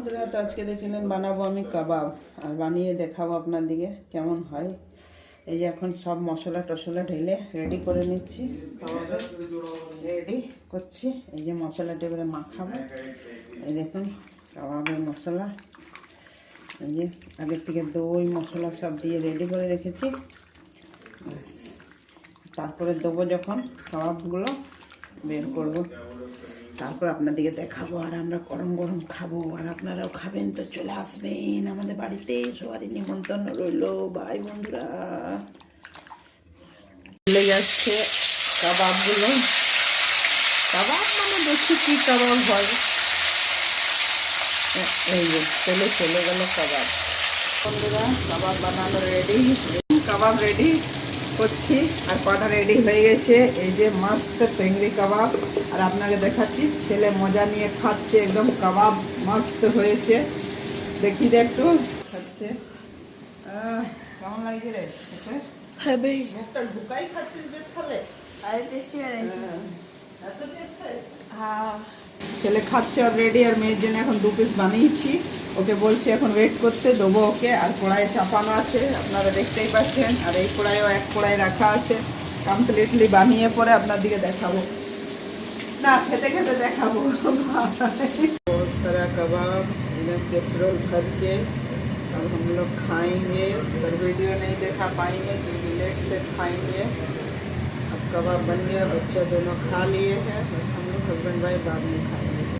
বন্ধুরা, তো আজকে দেখলেন বানাবো আমি কাবাব, আর বানিয়ে দেখাবো আপনাদিকে কেমন হয়। এই যে এখন সব মশলা টশলা ঢেলে রেডি করে নিচ্ছি, কাবাবের রেডি করছি। এই যে মশলাটা এবারে মাখাবো। এই দেখুন কাবাবের মশলা, এই যে আগের থেকে দই মশলা সব দিয়ে রেডি করে রেখেছি। তারপরে দেবো যখন কাবাবগুলো বের করব, তারপর আপনাদেরকে দেখাবো। আর আমরা গরম গরম খাবো, আর আপনারাও খাবেন। তো চলে আসবেন আমাদের বাড়িতে, সবারই নিমন্ত্রণ রইল ভাই বন্ধুরা। চলে যাচ্ছে কাবাবগুলো। কাবাব মানে দেখছি কি কাবাব হয়। এই যে চলে গেল কাবাব। বন্ধুরা কাবাব বানানো রেডি, কাবাব রেডি করছি। আর কটা রেডি হয়ে গেছে, এই যে মস্ত পেঙ্গি কাবাব। আর আপনাকে দেখাচ্ছি, ছেলে মজা নিয়ে খাচ্ছে, একদম কাবাব মস্ত হয়েছে। দেখি একটু খাচ্ছে। কেমন লাগছে রে? একটা ঢুকাই খাচ্ছিস যে ফলে। ছেলে খাচ্ছে অলরেডি, আর মেয়ের জন্য এখন 2 পিস বানিয়েছি। ওকে বলছি এখন ওয়েট করতে, দেবো ওকে। আর কড়াইয়ে চাপানো আছে, আপনারা দেখতেই পাচ্ছেন। আর এই কড়াইও এক কড়াই রাখা আছে। কমপ্লিটলি বানিয়ে পরে আপনার দিকে দেখাবো, না খেতে খেতে দেখাবো। बहुत सारा कबाब एकदम कैसरोल भर के अब हम लोग खाएंगे। अगर वीडियो नहीं देखा पाएंगे क्योंकि लेट से खाएंगे। अब कबाब बन गया, बच्चा दोनों खा लिए हैं, बस हम लोग हस्बैंड वाइफ बाद में खाएंगे।